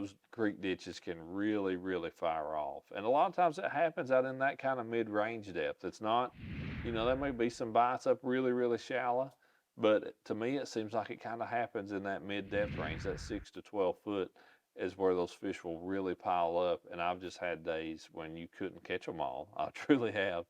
those creek ditches can really, really fire off. And a lot of times it happens out in that kind of mid-range depth. It's not, there may be some bites up really, really shallow, but to me, it seems like it kind of happens in that mid-depth range, that 6 to 12 foot is where those fish will really pile up. And I've just had days when you couldn't catch them all. I truly have.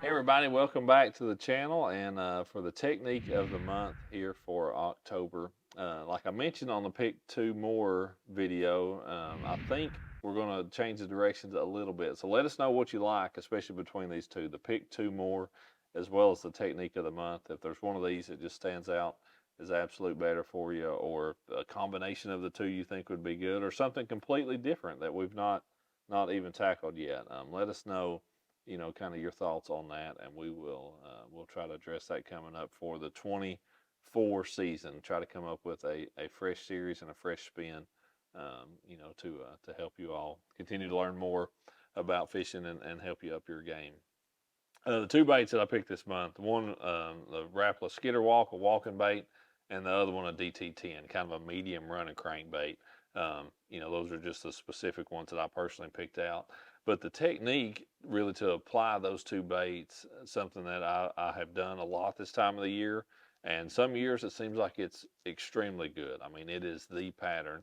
Hey everybody, welcome back to the channel, and for the technique of the month here for October, like I mentioned on the Pick 2 More video, I think we're going to change the directions a little bit. So let us know what you like, especially between these two, the Pick 2 More as well as the technique of the month. If there's one of these that just stands out as absolute better for you, or a combination of the two you think would be good, or something completely different that we've not even tackled yet, let us know kind of your thoughts on that, and we'll try to address that coming up for the 24 season. Try to come up with a fresh series and a fresh spin, to help you all continue to learn more about fishing and help you up your game. The two baits that I picked this month, one the Rapala Skitter Walk, a walking bait, and the other one a DT10, kind of a medium running crankbait. Those are just the specific ones that I personally picked out. But the technique really to apply those two baits, something that I have done a lot this time of the year. And some years it seems like it's extremely good. I mean, it is the pattern.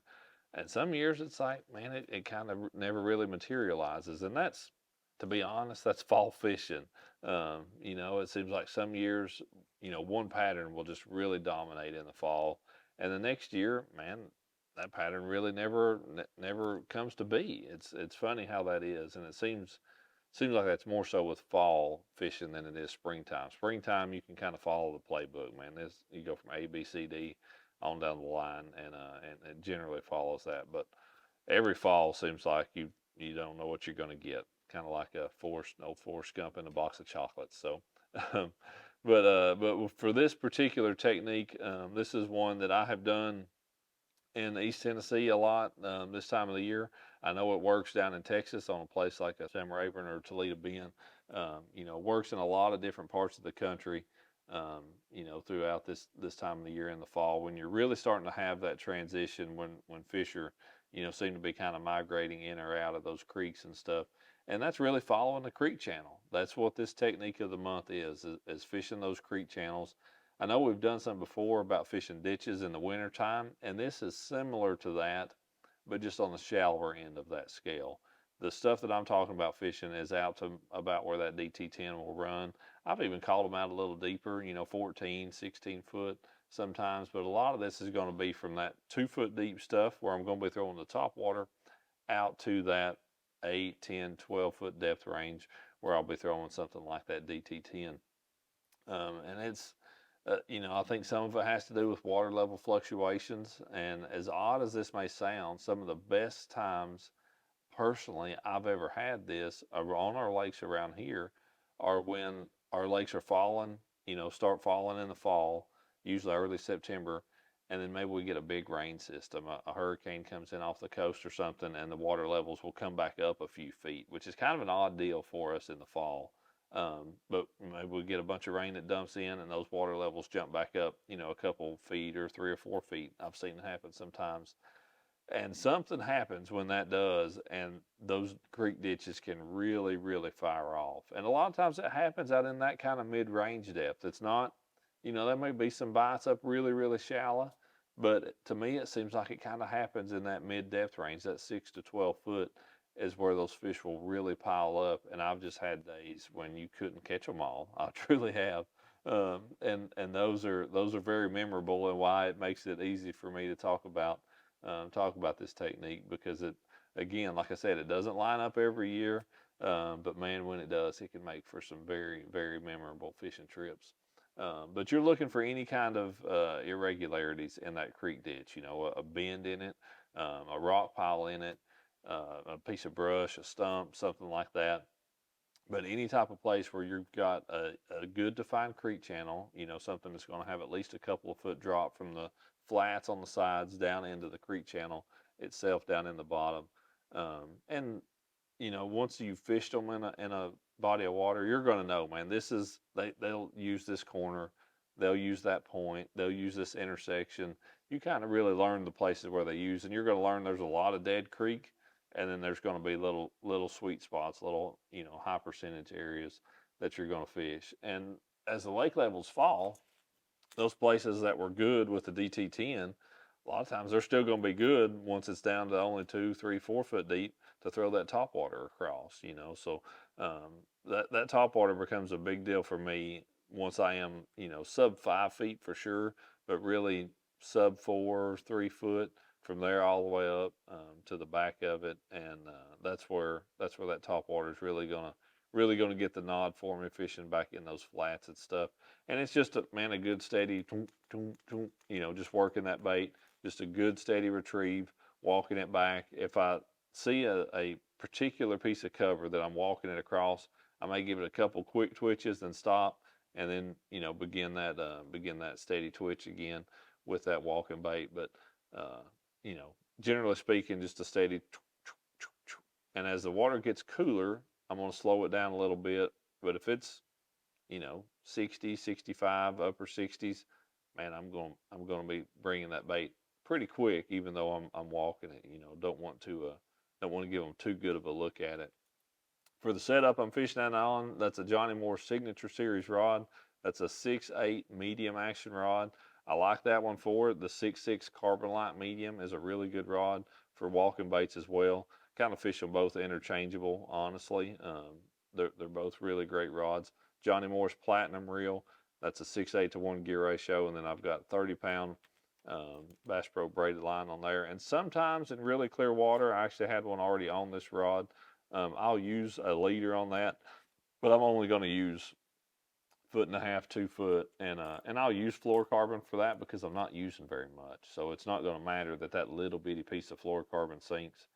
And some years it's like, man, it kind of never really materializes. And that's, to be honest, that's fall fishing. It seems like some years, one pattern will just really dominate in the fall. And the next year, man, that pattern really never comes to be. It's funny how that is, and it seems like that's more so with fall fishing than it is springtime. Springtime you can kind of follow the playbook, man. You go from A, B, C, D on down the line, and it generally follows that. But every fall seems like you don't know what you're going to get, kind of like a old Forrest Gump in a box of chocolates. So. But for this particular technique, this is one that I have done in East Tennessee a lot this time of the year. I know it works down in Texas on a place like a Sam Rayburn or Toledo Bend. Works in a lot of different parts of the country. Throughout this time of the year in the fall, when you're really starting to have that transition, when fish are, seem to be kind of migrating in or out of those creeks and stuff. And that's really following the creek channel. That's what this technique of the month is fishing those creek channels. I know we've done some before about fishing ditches in the wintertime, and this is similar to that, but just on the shallower end of that scale. The stuff that I'm talking about fishing is out to about where that DT10 will run. I've even caught them out a little deeper, 14, 16 foot sometimes, but a lot of this is going to be from that 2 foot deep stuff where I'm going to be throwing the Topwater out to that 8, 10, 12 foot depth range where I'll be throwing something like that DT10. And it's, I think some of it has to do with water level fluctuations. And as odd as this may sound, some of the best times personally I've ever had this on our lakes around here are when our lakes are falling, start falling in the fall, usually early September. And then maybe we get a big rain system. A hurricane comes in off the coast or something, and the water levels will come back up a few feet, which is kind of an odd deal for us in the fall. But maybe we get a bunch of rain that dumps in and those water levels jump back up, a couple feet or 3 or 4 feet. I've seen it happen sometimes. And something happens when that does, and those creek ditches can really, really fire off. And a lot of times it happens out in that kind of mid-range depth. It's not, there may be some bites up really, really shallow, but to me it seems like it kind of happens in that mid-depth range, that 6 to 12 foot is where those fish will really pile up. And I've just had days when you couldn't catch them all. I truly have. And those are very memorable, and why it makes it easy for me to talk about this technique, because it, again, like I said, it doesn't line up every year, but man, when it does, it can make for some very, very memorable fishing trips. But you're looking for any kind of irregularities in that creek ditch, a bend in it, a rock pile in it, a piece of brush, a stump, something like that. But any type of place where you've got a good defined creek channel, something that's going to have at least a couple of foot drop from the flats on the sides down into the creek channel itself down in the bottom. And once you've fished them in a body of water, you're going to know, man, they'll use this corner they'll use that point, they'll use this intersection. You kind of really learn the places where they use, and you're going to learn there's a lot of dead creek, and then there's going to be little sweet spots, little, you know, high percentage areas that you're going to fish. And as the lake levels fall, those places that were good with the DT10, a lot of times they're still going to be good once it's down to only 2, 3, 4 foot deep to throw that topwater across, you know. So that topwater becomes a big deal for me once I am, you know, sub 5 feet for sure, but really sub 4, 3 foot from there all the way up to the back of it, and that's where that topwater is really gonna get the nod for me fishing back in those flats and stuff. And it's just a good steady, you know, just working that bait, just a good steady retrieve, walking it back. If I see a particular piece of cover that I'm walking it across, I may give it a couple quick twitches, then stop, and then, you know, begin that steady twitch again with that walking bait. But you know, generally speaking, just a steady. And as the water gets cooler, I'm going to slow it down a little bit. But if it's, you know, 60, 65, upper 60s, man, I'm going to be bringing that bait pretty quick, even though I'm walking it. You know, don't want to give them too good of a look at it. For the setup I'm fishing that on, that's a Johnny Moore Signature Series rod. That's a 6/8 medium action rod. I like that one for it. The 6/6 Carbon Light medium is a really good rod for walking baits as well. Kind of fish them both interchangeable, honestly. They're both really great rods. Johnny Moore's Platinum Reel, that's a 6/8 to 1 gear ratio, and then I've got 30-pound Bass Pro braided line on there. And sometimes in really clear water, I actually had one already on this rod. I'll use a leader on that, but I'm only going to use 1.5 foot, 2 foot, and I'll use fluorocarbon for that because I'm not using very much. So it's not going to matter that little bitty piece of fluorocarbon sinks.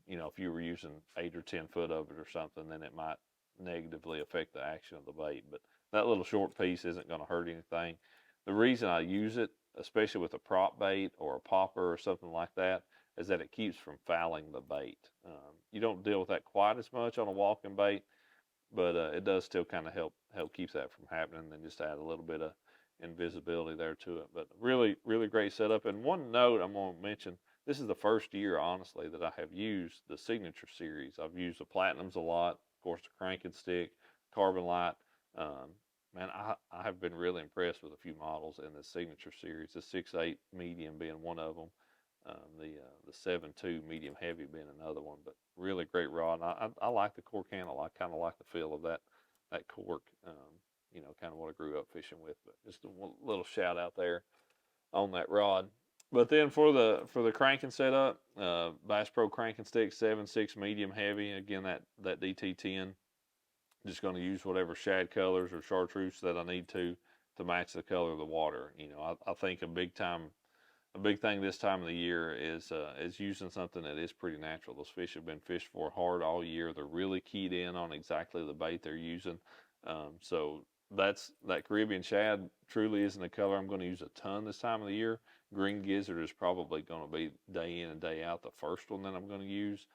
You know, if you were using 8 or 10 foot of it or something, then it might negatively affect the action of the bait. But that little short piece isn't going to hurt anything. The reason I use it, especially with a prop bait or a popper or something like that, is that it keeps from fouling the bait. You don't deal with that quite as much on a walking bait, but it does still kind of help keep that from happening, and just add a little bit of invisibility there to it. But really, really great setup. And one note I'm going to mention, this is the first year, honestly, that I have used the Signature Series. I've used the Platinums a lot, of course, the Crank and Stick, Carbon Light. Man, I have been really impressed with a few models in the Signature Series, the 6/8 medium being one of them. The 7/2 medium heavy being another one, but really great rod. And I like the cork handle. I kind of like the feel of that cork. You know, kind of what I grew up fishing with. But just a little shout out there on that rod. But then for the cranking setup, Bass Pro Cranking Stick 7/6 medium heavy. Again, that DT10. Just going to use whatever shad colors or chartreuse that I need to match the color of the water. You know, I think a big thing this time of the year is using something that is pretty natural. Those fish have been fished for hard all year. They're really keyed in on exactly the bait they're using. So that Caribbean shad truly isn't a color I'm going to use a ton this time of the year. Green gizzard is probably going to be day in and day out the first one that I'm going to use.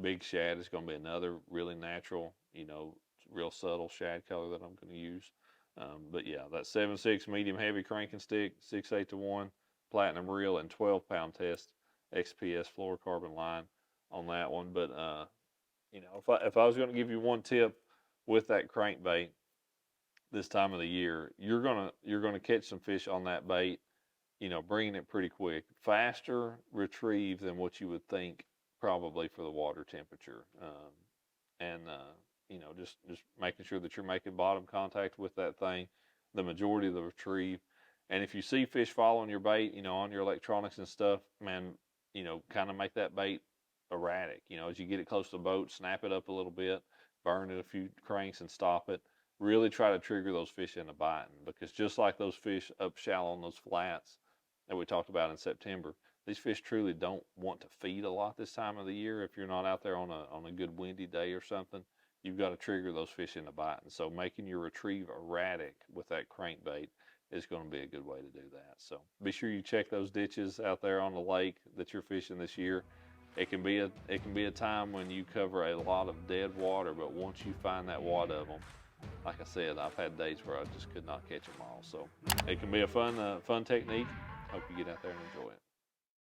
Big shad is going to be another really natural, you know, real subtle shad color that I'm going to use. But yeah, that 7/6 medium heavy cranking stick, 6/8 to 1 platinum reel, and 12-pound test XPS fluorocarbon line on that one. But you know, if I was going to give you one tip with that crankbait this time of the year, you're gonna catch some fish on that bait. You know, bringing it pretty quick, faster retrieve than what you would think probably for the water temperature, and you know, just making sure that you're making bottom contact with that thing the majority of the retrieve. And if you see fish following your bait, you know, on your electronics and stuff, man, you know, kind of make that bait erratic. You know, as you get it close to the boat, snap it up a little bit, burn it a few cranks and stop it. Really try to trigger those fish into biting, because just like those fish up shallow on those flats that we talked about in September, these fish truly don't want to feed a lot this time of the year. If you're not out there on a good windy day or something, you've got to trigger those fish into biting. So making your retrieve erratic with that crankbait is going to be a good way to do that. So be sure you check those ditches out there on the lake that you're fishing this year. It can be a time when you cover a lot of dead water, but once you find that wad of them, like I said, I've had days where I just could not catch them all. So it can be a fun technique. Hope you get out there and enjoy it.